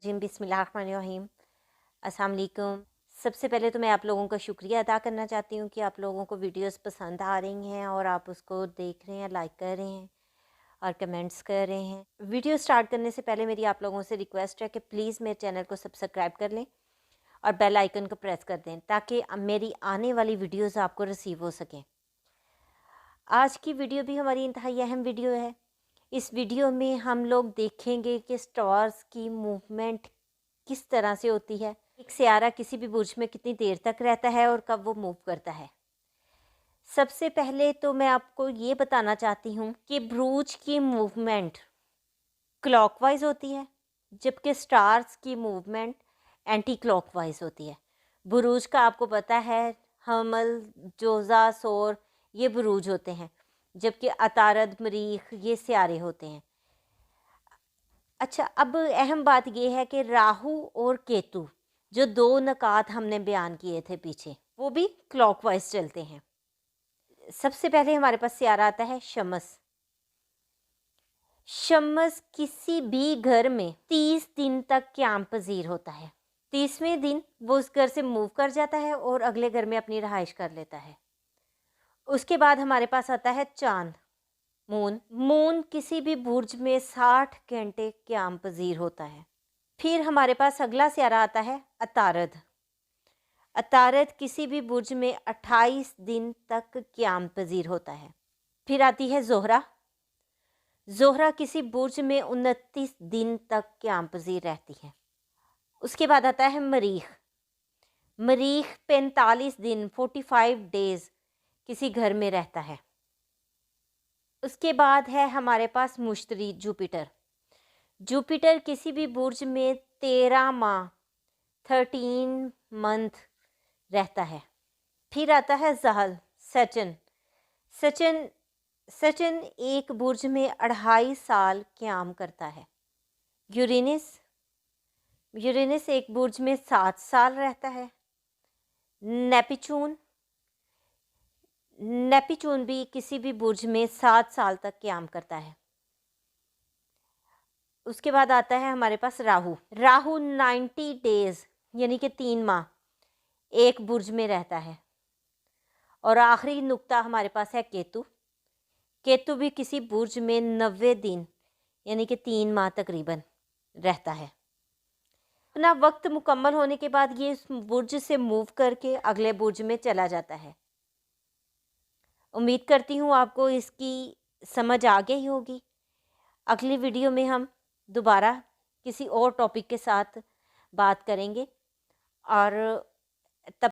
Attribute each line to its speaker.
Speaker 1: Gym बिस्मिल्लाहिर्रहमानिर्रहीम। अस्सलाम वालेकुम। सबसे पहले तो मैं आप लोगों का शुक्रिया अदा करना चाहती हूँ कि आप लोगों को वीडियोस पसंद आ रही हैं और आप उसको देख रहे हैं, लाइक कर रहे हैं और कमेंट्स कर रहे हैं। वीडियो स्टार्ट करने से पहले मेरी आप लोगों से रिक्वेस्ट है कि प्लीज़ मेरे चैनल को सब्सक्राइब कर लें और बेल आइकन को प्रेस कर दें ताकि मेरी आने वाली वीडियोज़ आपको रिसीव हो सकें। आज की वीडियो भी हमारी इंतहाई अहम वीडियो है। इस वीडियो में हम लोग देखेंगे कि स्टार्स की मूवमेंट किस तरह से होती है, एक सियारा किसी भी बुर्ज में कितनी देर तक रहता है और कब वो मूव करता है। सबसे पहले तो मैं आपको ये बताना चाहती हूँ कि बुर्ज की मूवमेंट क्लॉकवाइज होती है जबकि स्टार्स की मूवमेंट एंटी क्लॉकवाइज होती है। बुरूज का आपको पता है, हमल, जोज़ा, सोर ये बुरूज होते हैं, जबकि अतारद, मरीख ये सियारे होते हैं। अच्छा, अब अहम बात यह है कि राहु और केतु जो दो नकात हमने बयान किए थे पीछे, वो भी क्लॉकवाइज चलते हैं। सबसे पहले हमारे पास सियारा आता है शमस। शमस किसी भी घर में 30 दिन तक क़याम पजीर होता है। 30वें दिन वो उस घर से मूव कर जाता है और अगले घर में अपनी रहाइश कर लेता है। उसके बाद हमारे पास आता है चांद, मून किसी भी बुर्ज में 60 घंटे क़याम पजीर होता है। फिर हमारे पास अगला सियारा आता है अतारद। अतारद किसी भी बुर्ज में 28 दिन तक क़याम पजीर होता है। फिर आती है जोहरा। जोहरा किसी बुर्ज में 29 दिन तक क़याम पजीर रहती है। उसके बाद आता है मरीख। मरीख 45 दिन 45 डेज किसी घर में रहता है। उसके बाद है हमारे पास मुश्तरी, जुपिटर। जुपिटर किसी भी बुर्ज में 13 माह 13 मंथ रहता है। फिर आता है जहल, सचन। सचन सचन एक बुर्ज में 2.5 साल क़याम करता है। यूरेनस यूरेनस एक बुर्ज में 7 साल रहता है। नेपच्यून नेपच्यून भी किसी भी बुर्ज में 7 साल तक क़याम करता है। उसके बाद आता है हमारे पास राहु। राहु 90 डेज यानी कि 3 माह एक बुर्ज में रहता है। और आखिरी नुक्ता हमारे पास है केतु। केतु भी किसी बुर्ज में 90 दिन यानी कि 3 माह तकरीबन रहता है। अपना वक्त मुकम्मल होने के बाद ये इस बुर्ज से मूव करके अगले बुर्ज में चला जाता है। उम्मीद करती हूँ आपको इसकी समझ आ गई होगी। अगली वीडियो में हम दोबारा किसी और टॉपिक के साथ बात करेंगे और तब